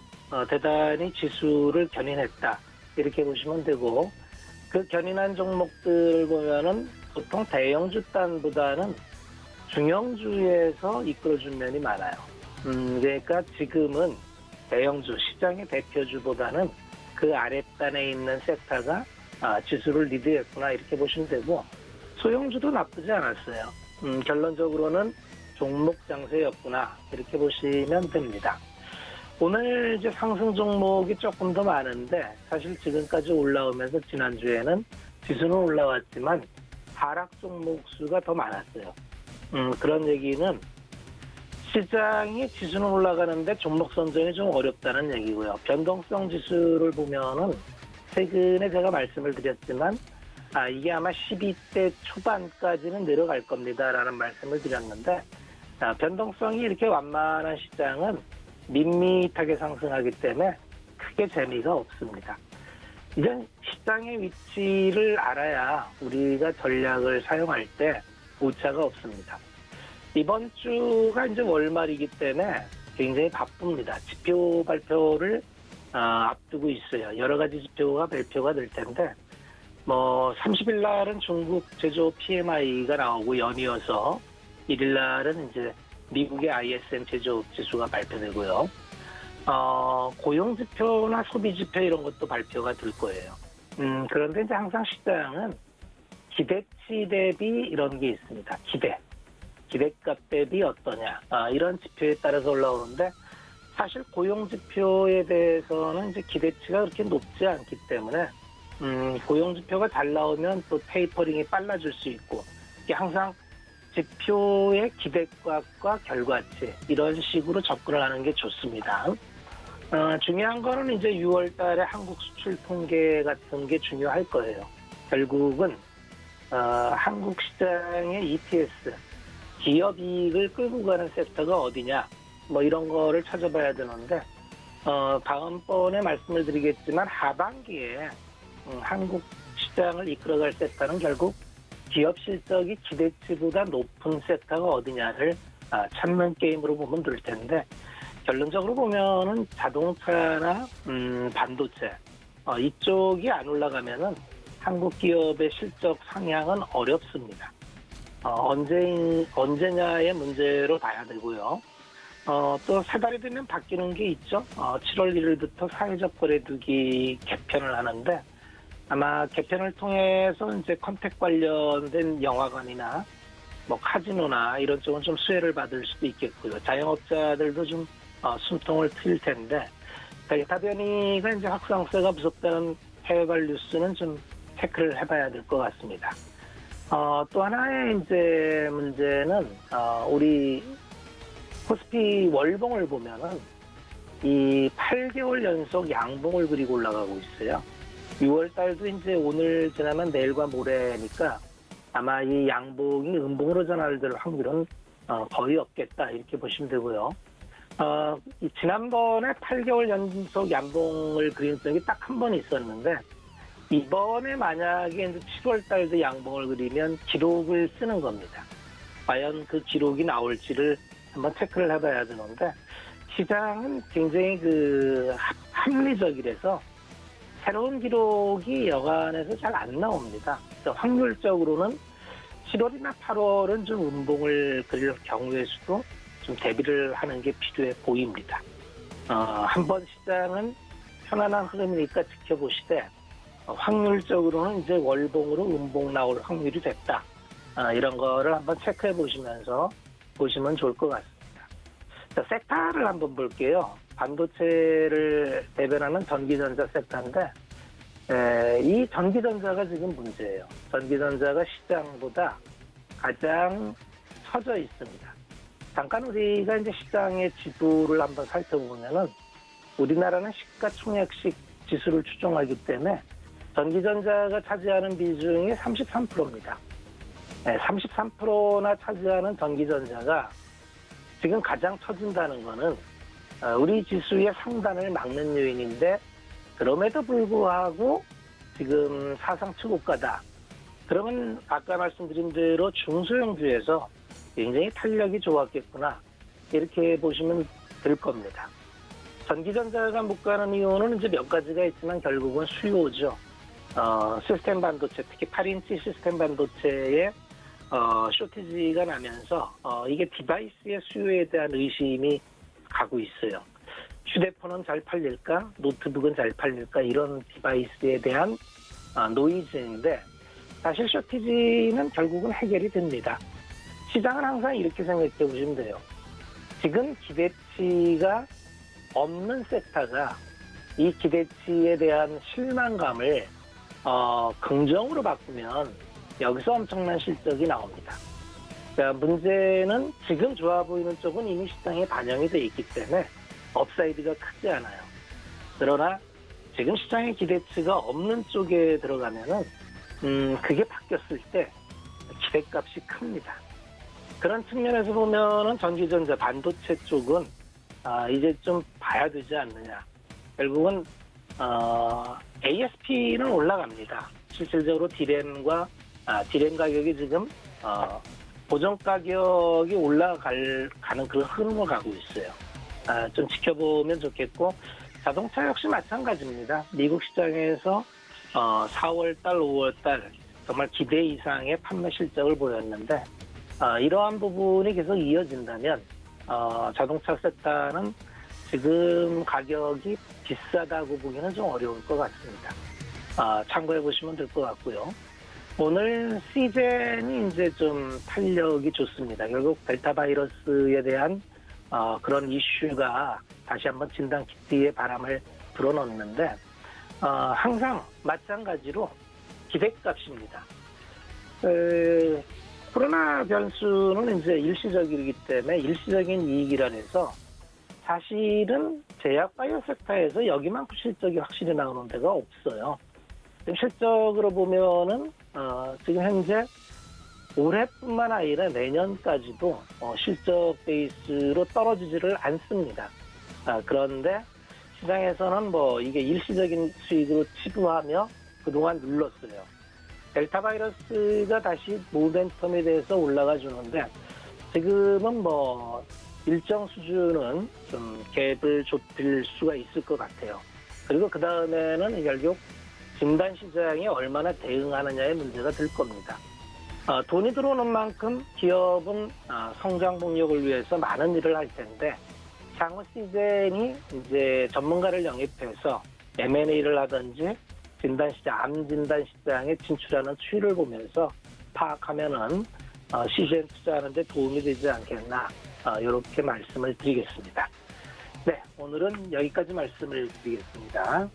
대단히 지수를 견인했다 이렇게 보시면 되고 그 견인한 종목들을 보면은 보통 대형주 단보다는 중형주에서 이끌어준 면이 많아요. 그러니까 지금은 대형주 시장의 대표주보다는 그 아랫단에 있는 섹터가 지수를 리드했구나 이렇게 보시면 되고 소형주도 나쁘지 않았어요. 결론적으로는 종목 장세였구나 이렇게 보시면 됩니다. 오늘 이제 상승 종목이 조금 더 많은데 사실 지금까지 올라오면서 지난주에는 지수는 올라왔지만 하락 종목 수가 더 많았어요. 그런 얘기는 시장이 지수는 올라가는데 종목 선정이 좀 어렵다는 얘기고요. 변동성 지수를 보면은 최근에 제가 말씀을 드렸지만 이게 아마 12대 초반까지는 내려갈 겁니다라는 말씀을 드렸는데 변동성이 이렇게 완만한 시장은 밋밋하게 상승하기 때문에 크게 재미가 없습니다. 이제 시장의 위치를 알아야 우리가 전략을 사용할 때 오차가 없습니다. 이번 주가 이제 월말이기 때문에 굉장히 바쁩니다. 지표 발표를 앞두고 있어요. 여러 가지 지표가 발표가 될 텐데 30일 날은 중국 제조 PMI가 나오고 연이어서 1일 날은 이제 미국의 ISM 제조업 지수가 발표되고요. 고용 지표나 소비 지표 이런 것도 발표가 될 거예요. 그런데 이제 항상 시장은 기대치 대비 이런 게 있습니다. 기대값 대비 어떠냐, 이런 지표에 따라서 올라오는데, 사실 고용 지표에 대해서는 이제 기대치가 그렇게 높지 않기 때문에 고용 지표가 잘 나오면 또 테이퍼링이 빨라질 수 있고, 이게 항상 지표의 기대값과 결과치 이런 식으로 접근을 하는 게 좋습니다. 중요한 거는 이제 6월 달에 한국 수출 통계 같은 게 중요할 거예요. 결국은 한국 시장의 EPS, 기업 이익을 끌고 가는 섹터가 어디냐, 뭐 이런 거를 찾아봐야 되는데, 다음번에 말씀을 드리겠지만 하반기에 한국 시장을 이끌어갈 섹터는 결국 기업 실적이 기대치보다 높은 섹터가 어디냐를 찾는 게임으로 보면 될 텐데, 결론적으로 보면은 자동차나 반도체 이쪽이 안 올라가면은 한국 기업의 실적 상향은 어렵습니다. 언제냐의 문제로 봐야 되고요. 또 세 달이 되면 바뀌는 게 있죠. 7월 1일부터 사회적 거래두기 개편을 하는데, 아마 개편을 통해서 이제 컨택 관련된 영화관이나 뭐 카지노나 이런 쪽은 좀 수혜를 받을 수도 있겠고요. 자영업자들도 좀 숨통을 트일 텐데, 델타 변이가 이제 확산세가 무섭다는 해외발 뉴스는 좀 체크를 해봐야 될 것 같습니다. 또 하나의 이제 문제는 우리 코스피 월봉을 보면은 이 8개월 연속 양봉을 그리고 올라가고 있어요. 6월 달도 이제 오늘 지나면 내일과 모레니까 아마 이 양봉이 음봉으로 전환될 확률은 거의 없겠다, 이렇게 보시면 되고요. 지난번에 8개월 연속 양봉을 그린 적이 딱 한 번 있었는데, 이번에 만약에 이제 7월 달도 양봉을 그리면 기록을 쓰는 겁니다. 과연 그 기록이 나올지를 한번 체크를 해봐야 되는데, 시장은 굉장히 합리적이라서 새로운 기록이 여간에서 잘 안 나옵니다. 그래서 확률적으로는 7월이나 8월은 좀 음봉을 그릴 경우의 수도 좀 대비를 하는 게 필요해 보입니다. 한번 시장은 편안한 흐름이니까 지켜보시되, 확률적으로는 이제 월봉으로 음봉 나올 확률이 됐다, 이런 거를 한번 체크해 보시면서 보시면 좋을 것 같습니다. 자, 섹터를 한번 볼게요. 반도체를 대변하는 전기전자 섹터인데, 이 전기전자가 지금 문제예요. 전기전자가 시장보다 가장 처져 있습니다. 잠깐 우리가 이제 시장의 지도를 한번 살펴보면은, 우리나라는 시가총액식 지수를 추종하기 때문에 전기전자가 차지하는 비중이 33%입니다. 33%나 차지하는 전기전자가 지금 가장 처진다는 거는 우리 지수의 상단을 막는 요인인데, 그럼에도 불구하고 지금 사상 최고가다. 그러면 아까 말씀드린 대로 중소형주에서 굉장히 탄력이 좋았겠구나, 이렇게 보시면 될 겁니다. 전기전자가 못 가는 이유는 이제 몇 가지가 있지만 결국은 수요죠. 시스템 반도체, 특히 8인치 시스템 반도체에 쇼티지가 나면서 이게 디바이스의 수요에 대한 의심이 가고 있어요. 휴대폰은 잘 팔릴까? 노트북은 잘 팔릴까? 이런 디바이스에 대한 노이즈인데, 사실 쇼티지는 결국은 해결이 됩니다. 시장은 항상 이렇게 생각해 보시면 돼요. 지금 기대치가 없는 섹터가 이 기대치에 대한 실망감을 긍정으로 바꾸면 여기서 엄청난 실적이 나옵니다. 그러니까 문제는 지금 좋아 보이는 쪽은 이미 시장에 반영이 돼 있기 때문에 업사이드가 크지 않아요. 그러나 지금 시장의 기대치가 없는 쪽에 들어가면은 그게 바뀌었을 때 기대값이 큽니다. 그런 측면에서 보면은 전기전자 반도체 쪽은 이제 좀 봐야 되지 않느냐. 결국은 ASP는 올라갑니다. 실질적으로 디램 가격이 지금 보정 가격이 올라가는 그런 흐름을 가고 있어요. 좀 지켜보면 좋겠고, 자동차 역시 마찬가지입니다. 미국 시장에서 4월달, 5월달 정말 기대 이상의 판매 실적을 보였는데, 이러한 부분이 계속 이어진다면 자동차 섹터는 지금 가격이 비싸다고 보기는 좀 어려울 것 같습니다. 참고해 보시면 될 것 같고요. 오늘 시젠이 이제 좀 탄력이 좋습니다. 결국 델타 바이러스에 대한 그런 이슈가 다시 한번 진단 키트의 바람을 불어넣는데 항상 마찬가지로 기대값입니다. 코로나 변수는 이제 일시적이기 때문에 일시적인 이익이라 해서 사실은 제약 바이오 섹터에서 여기만큼 실적이 확실히 나오는 데가 없어요. 실적으로 보면은 지금 현재 올해뿐만 아니라 내년까지도 실적 베이스로 떨어지지를 않습니다. 그런데 시장에서는 뭐 이게 일시적인 수익으로 치부하며 그동안 눌렀어요. 델타 바이러스가 다시 모멘텀에 대해서 올라가 주는데 지금은 뭐 일정 수준은 좀 갭을 좁힐 수가 있을 것 같아요. 그리고 그 다음에는 결국 진단 시장이 얼마나 대응하느냐의 문제가 될 겁니다. 돈이 들어오는 만큼 기업은 성장 동력을 위해서 많은 일을 할 텐데 향후 시즌이 이제 전문가를 영입해서 M&A를 하든지 진단 시장, 암 진단 시장에 진출하는 추이를 보면서 파악하면은 시즌 투자하는데 도움이 되지 않겠나 이렇게 말씀을 드리겠습니다. 네, 오늘은 여기까지 말씀을 드리겠습니다.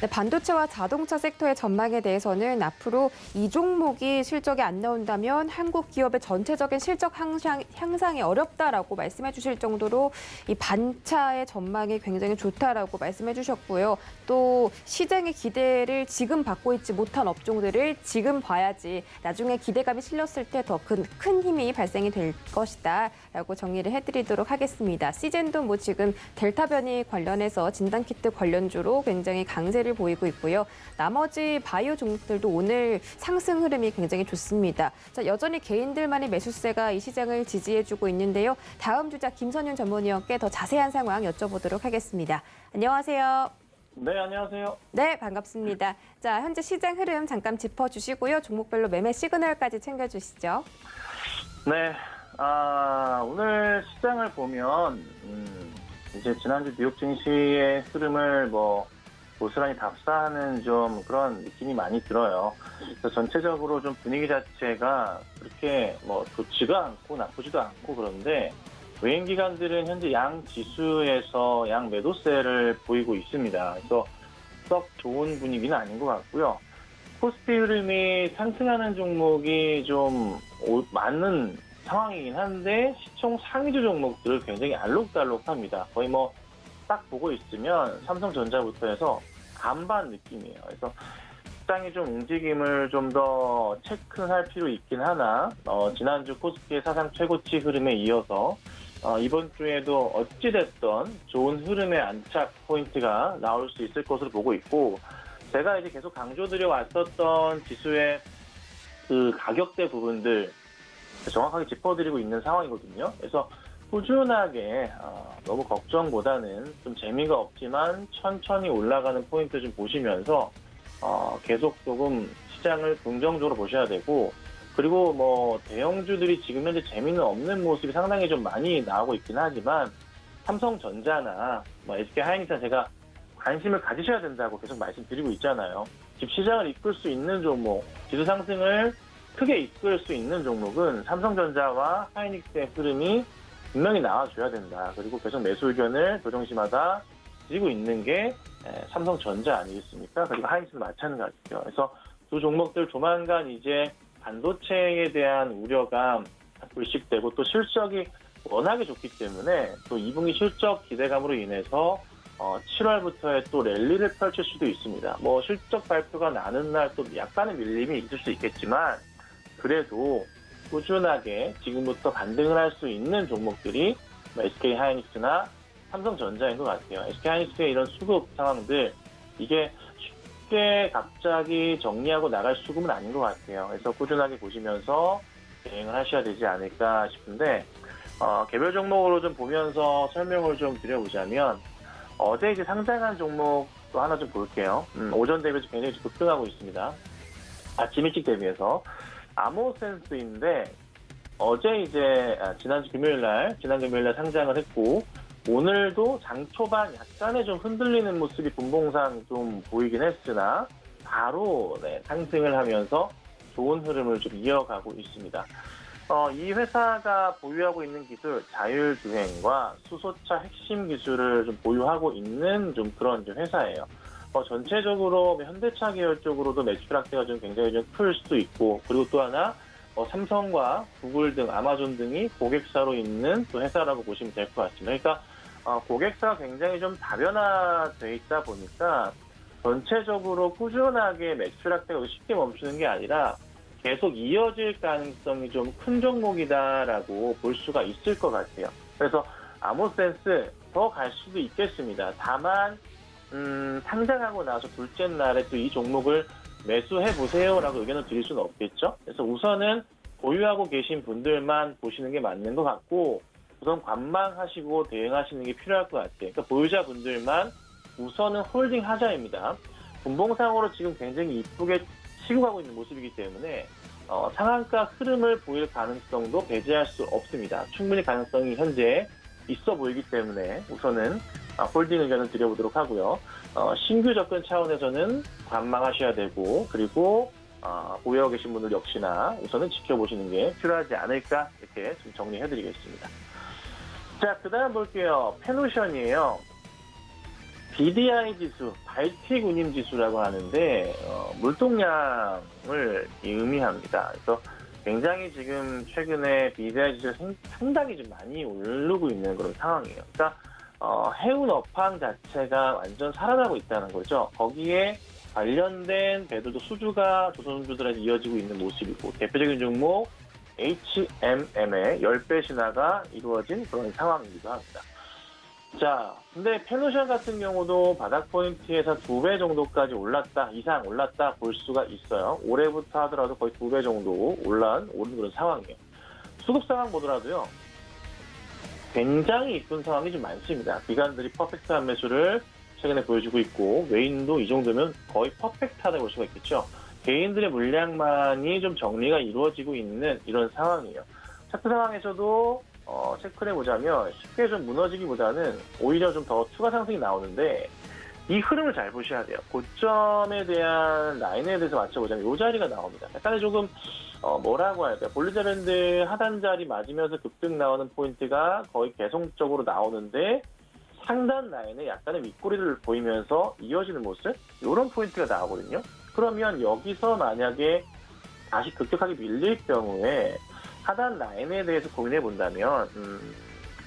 네, 반도체와 자동차 섹터의 전망에 대해서는 앞으로 이 종목이 실적이 안 나온다면 한국 기업의 전체적인 실적 향상이 어렵다라고 말씀해 주실 정도로 이 반차의 전망이 굉장히 좋다라고 말씀해 주셨고요. 또 시장의 기대를 지금 받고 있지 못한 업종들을 지금 봐야지 나중에 기대감이 실렸을 때 더 큰 힘이 발생이 될 것이다 라고 정리를 해드리도록 하겠습니다. 시젠도 뭐 지금 델타 변이 관련해서 진단키트 관련주로 굉장히 강세를 보이고 있고요. 나머지 바이오 종목들도 오늘 상승 흐름이 굉장히 좋습니다. 자, 여전히 개인들만의 매수세가 이 시장을 지지해주고 있는데요. 다음 주자 김선윤 전문위원께 더 자세한 상황 여쭤보도록 하겠습니다. 안녕하세요. 네, 안녕하세요. 네, 반갑습니다. 자, 현재 시장 흐름 잠깐 짚어주시고요. 종목별로 매매 시그널까지 챙겨주시죠. 네, 오늘 시장을 보면 이제 지난주 뉴욕 증시의 흐름을 고스란히 답사하는 좀 그런 느낌이 많이 들어요. 그래서 전체적으로 좀 분위기 자체가 그렇게 좋지가 않고 나쁘지도 않고 그런데 외인 기관들은 현재 양 지수에서 양 매도세를 보이고 있습니다. 그래서 썩 좋은 분위기는 아닌 것 같고요. 코스피 흐름이 상승하는 종목이 좀 많은 상황이긴 한데 시총 상위주 종목들을 굉장히 알록달록합니다. 거의 딱 보고 있으면 삼성전자부터 해서 반반 느낌이에요. 그래서 시장이 좀 움직임을 좀 더 체크할 필요 있긴 하나 지난주 코스피의 사상 최고치 흐름에 이어서 이번 주에도 어찌됐던 좋은 흐름의 안착 포인트가 나올 수 있을 것으로 보고 있고 제가 이제 계속 강조드려 왔었던 지수의 그 가격대 부분들 정확하게 짚어드리고 있는 상황이거든요. 그래서 꾸준하게 너무 걱정보다는 좀 재미가 없지만 천천히 올라가는 포인트 좀 보시면서 계속 조금 시장을 긍정적으로 보셔야 되고 그리고 대형주들이 지금 현재 재미는 없는 모습이 상당히 좀 많이 나오고 있긴 하지만 삼성전자나 SK 하이닉스나 제가 관심을 가지셔야 된다고 계속 말씀드리고 있잖아요. 집 시장을 이끌 수 있는 종목, 지수 상승을 크게 이끌 수 있는 종목은 삼성전자와 하이닉스의 흐름이 분명히 나와줘야 된다. 그리고 계속 매수 의견을 조정시마다 드리고 있는 게 삼성전자 아니겠습니까? 그리고 하이닉스도 마찬가지죠. 그래서 두 종목들 조만간 이제 반도체에 대한 우려감 불식되고 또 실적이 워낙에 좋기 때문에 또 2분기 실적 기대감으로 인해서 7월부터의 또 랠리를 펼칠 수도 있습니다. 실적 발표가 나는 날 또 약간의 밀림이 있을 수 있겠지만 그래도 꾸준하게 지금부터 반등을 할 수 있는 종목들이 SK 하이닉스나 삼성전자인 것 같아요. SK 하이닉스의 이런 수급 상황들 이게 쉽게 갑자기 정리하고 나갈 수급은 아닌 것 같아요. 그래서 꾸준하게 보시면서 대응을 하셔야 되지 않을까 싶은데 개별 종목으로 좀 보면서 설명을 좀 드려보자면 어제 이제 상장한 종목도 하나 좀 볼게요. 오전 대비해서 굉장히 급등하고 있습니다. 아침 일찍 대비해서 아모센스인데 어제 이제 지난 금요일 날 상장을 했고 오늘도 장 초반 약간의 좀 흔들리는 모습이 분봉상 좀 보이긴 했으나 바로 상승을 하면서 좋은 흐름을 좀 이어가고 있습니다. 이 회사가 보유하고 있는 기술, 자율주행과 수소차 핵심 기술을 좀 보유하고 있는 좀 그런 좀 회사예요. 전체적으로 현대차 계열 쪽으로도 매출 확대가 좀 굉장히 좀 클 수도 있고, 그리고 또 하나 삼성과 구글 등 아마존 등이 고객사로 있는 또 회사라고 보시면 될 것 같습니다. 그러니까 고객사가 굉장히 좀 다변화돼 있다 보니까 전체적으로 꾸준하게 매출 확대가 쉽게 멈추는 게 아니라 계속 이어질 가능성이 좀 큰 종목이다라고 볼 수가 있을 것 같아요. 그래서 아모센스 더 갈 수도 있겠습니다. 다만 상장하고 나서 둘째 날에 또 이 종목을 매수해보세요라고 의견을 드릴 수는 없겠죠. 그래서 우선은 보유하고 계신 분들만 보시는 게 맞는 것 같고 우선 관망하시고 대응하시는 게 필요할 것 같아요. 그러니까 보유자분들만 우선은 홀딩 하자입니다. 분봉상으로 지금 굉장히 이쁘게 치고 가고 있는 모습이기 때문에 상한가 흐름을 보일 가능성도 배제할 수 없습니다. 충분히 가능성이 현재 있어 보이기 때문에 우선은 홀딩 의견을 드려보도록 하고요. 신규 접근 차원에서는 관망하셔야 되고 그리고 보유하고 계신 분들 역시나 우선은 지켜보시는 게 필요하지 않을까 이렇게 좀 정리해드리겠습니다. 자, 그 다음 볼게요. 페노션이에요. BDI 지수, 발틱 운임 지수라고 하는데 물동량을 의미합니다. 그래서 굉장히 지금 최근에 BDI 지수가 상당히 좀 많이 오르고 있는 그런 상황이에요. 그러니까 해운 업황 자체가 완전 살아나고 있다는 거죠. 거기에 관련된 배들도 수주가 조선주들에게 이어지고 있는 모습이고 대표적인 종목 HMM의 10배 신화가 이루어진 그런 상황이기도 합니다. 자, 근데 페노션 같은 경우도 바닥 포인트에서 2배 정도까지 이상 올랐다 볼 수가 있어요. 올해부터 하더라도 거의 2배 정도 오른 그런 상황이에요. 수급 상황 보더라도요. 굉장히 이쁜 상황이 좀 많습니다. 기관들이 퍼펙트한 매수를 최근에 보여주고 있고 외인도 이 정도면 거의 퍼펙트하다고 볼 수가 있겠죠. 개인들의 물량만이 좀 정리가 이루어지고 있는 이런 상황이에요. 차트 상황에서도 체크를 해보자면 쉽게 좀 무너지기보다는 오히려 좀 더 추가 상승이 나오는데 이 흐름을 잘 보셔야 돼요. 고점에 대한 라인에 대해서 맞춰보자면 이 자리가 나옵니다. 약간의 조금 뭐라고 할까요? 볼리자밴드 하단 자리 맞으면서 급등 나오는 포인트가 거의 계속적으로 나오는데 상단 라인에 약간의 윗꼬리를 보이면서 이어지는 모습? 이런 포인트가 나오거든요. 그러면 여기서 만약에 다시 급격하게 밀릴 경우에 하단 라인에 대해서 고민해 본다면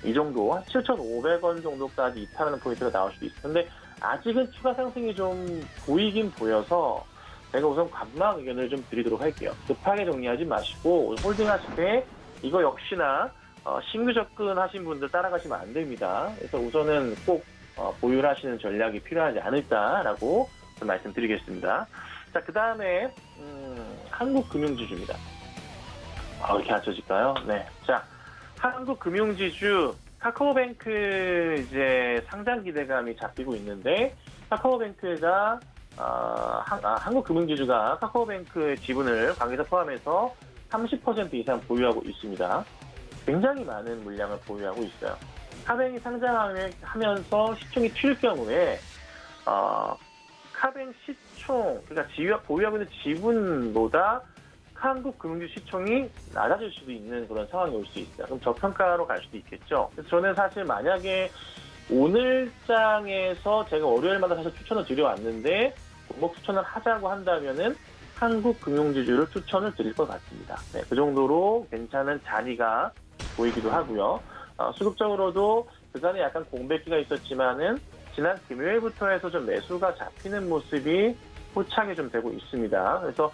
이 정도 7,500원 정도까지 이탈하는 포인트가 나올 수도 있어요. 근데 아직은 추가 상승이 좀 보이긴 보여서 제가 우선 관망 의견을 좀 드리도록 할게요. 급하게 정리하지 마시고 홀딩 하실 때 이거 역시나 신규 접근하신 분들 따라가시면 안 됩니다. 그래서 우선은 꼭 보유를 하시는 전략이 필요하지 않을까라고 말씀드리겠습니다. 자, 그 다음에 한국금융지주입니다. 이렇게 앉혀질까요? 네. 자, 한국금융지주 카카오뱅크 이제 상장 기대감이 잡히고 있는데 카카오뱅크가 한국금융지주가 카카오뱅크의 지분을 관계사 포함해서 30% 이상 보유하고 있습니다. 굉장히 많은 물량을 보유하고 있어요. 카뱅이 상장하면서 시총이 튈 경우에 카뱅 시총, 그러니까 보유하고 있는 지분보다 한국금융지주 시총이 낮아질 수도 있는 그런 상황이 올 수 있어요. 그럼 저평가로 갈 수도 있겠죠. 그래서 저는 사실 만약에 오늘 장에서 제가 월요일마다 사실 추천을 드려왔는데 종목 추천을 하자고 한다면은 한국금융지주를 추천을 드릴 것 같습니다. 네, 그 정도로 괜찮은 자리가 보이기도 하고요. 수급적으로도 그간에 약간 공백기가 있었지만은 지난 금요일부터 해서 좀 매수가 잡히는 모습이 포착이 좀 되고 있습니다. 그래서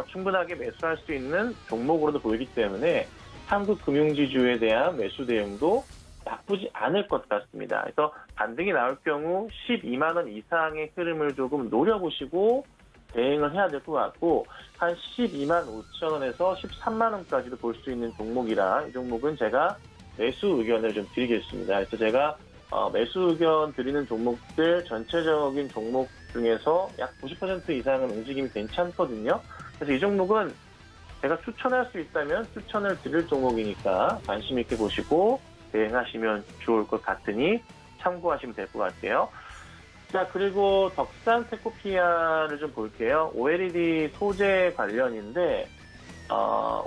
충분하게 매수할 수 있는 종목으로도 보이기 때문에 한국금융지주에 대한 매수 대응도 나쁘지 않을 것 같습니다. 그래서 반등이 나올 경우 12만 원 이상의 흐름을 조금 노려보시고 대응을 해야 될 것 같고 한 12만 5천 원에서 13만 원까지도 볼 수 있는 종목이라 이 종목은 제가 매수 의견을 좀 드리겠습니다. 그래서 제가 매수 의견 드리는 종목들 전체적인 종목 중에서 약 90% 이상은 움직임이 괜찮거든요. 그래서 이 종목은 제가 추천할 수 있다면 추천을 드릴 종목이니까 관심 있게 보시고 대응하시면 좋을 것 같으니 참고하시면 될 것 같아요. 자, 그리고 덕산 테코피아를 좀 볼게요. OLED 소재 관련인데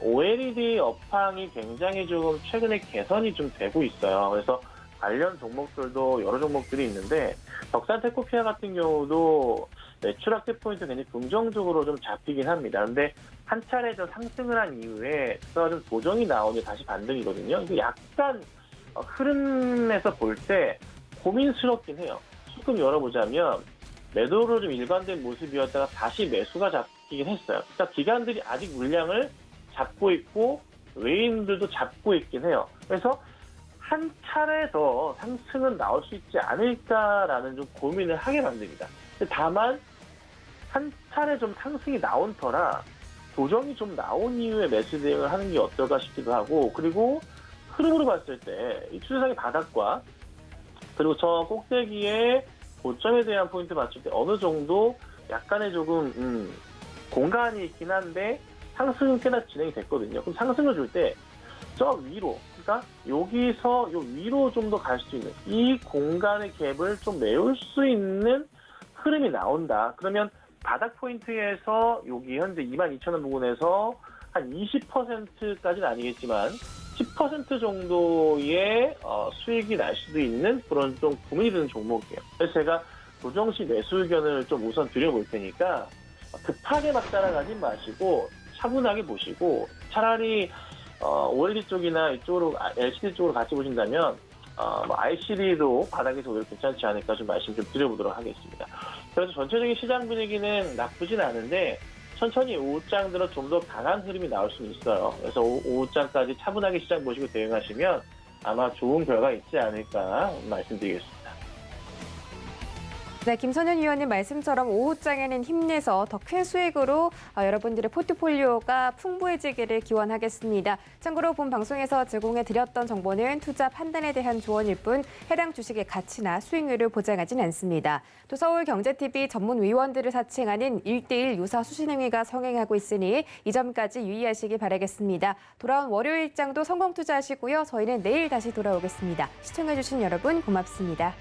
OLED 업황이 굉장히 좀 최근에 개선이 좀 되고 있어요. 그래서 관련 종목들도 여러 종목들이 있는데 덕산 테코피아 같은 경우도 매출 확대 포인트 굉장히 긍정적으로 좀 잡히긴 합니다. 근데 한 차례 좀 상승을 한 이후에 좀 조정이 나오니 다시 반등이거든요. 이게 약간 흐름에서 볼 때 고민스럽긴 해요. 조금 열어보자면 매도로 좀 일관된 모습이었다가 다시 매수가 잡히긴 했어요. 그러니까 기관들이 아직 물량을 잡고 있고 외인들도 잡고 있긴 해요. 그래서 한 차례 더 상승은 나올 수 있지 않을까라는 좀 고민을 하게 만듭니다. 다만 한 차례 좀 상승이 나온 터라 조정이 좀 나온 이후에 매수 대응을 하는 게 어떨까 싶기도 하고, 그리고 흐름으로 봤을 때 이 추세상의 바닥과 그리고 저 꼭대기의 고점에 대한 포인트 봤을 때 어느 정도 약간의 조금 공간이 있긴 한데 상승은 꽤나 진행이 됐거든요. 그럼 상승을 줄 때 저 위로, 그러니까 여기서 요 위로 좀 더 갈 수 있는 이 공간의 갭을 좀 메울 수 있는 흐름이 나온다. 그러면 바닥 포인트에서 여기 현재 22,000원 부근에서 한 20%까지는 아니겠지만 10% 정도의 수익이 날 수도 있는 그런 좀 고민이 드는 종목이에요. 그래서 제가 조정시 매수 의견을 좀 우선 드려볼 테니까 급하게 막 따라가지 마시고 차분하게 보시고 차라리 OLED 쪽이나 이쪽으로 LCD 쪽으로 같이 보신다면 ICD도 바닥에서 오히려 괜찮지 않을까 좀 말씀 좀 드려보도록 하겠습니다. 그래서 전체적인 시장 분위기는 나쁘진 않은데 천천히 오후장 들어 좀 더 강한 흐름이 나올 수는 있어요. 그래서 오후장까지 차분하게 시장 보시고 대응하시면 아마 좋은 결과 있지 않을까 말씀드리겠습니다. 네, 김선현 위원님 말씀처럼 오후장에는 힘내서 더 큰 수익으로 여러분들의 포트폴리오가 풍부해지기를 기원하겠습니다. 참고로 본 방송에서 제공해드렸던 정보는 투자 판단에 대한 조언일 뿐 해당 주식의 가치나 수익률을 보장하진 않습니다. 또 서울경제TV 전문위원들을 사칭하는 1:1 유사 수신행위가 성행하고 있으니 이 점까지 유의하시기 바라겠습니다. 돌아온 월요일장도 성공 투자하시고요. 저희는 내일 다시 돌아오겠습니다. 시청해주신 여러분 고맙습니다.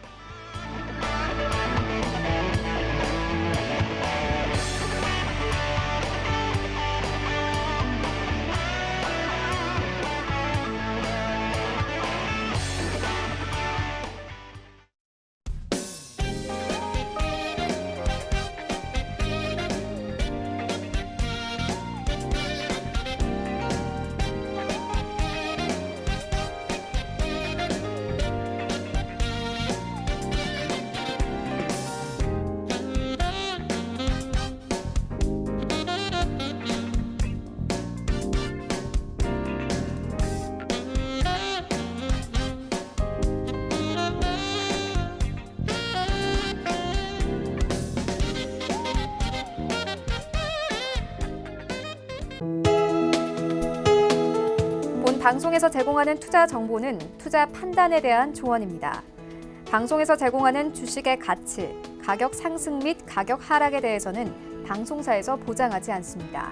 방송에서 제공하는 투자 정보는 투자 판단에 대한 조언입니다. 방송에서 제공하는 주식의 가치, 가격 상승 및 가격 하락에 대해서는 방송사에서 보장하지 않습니다.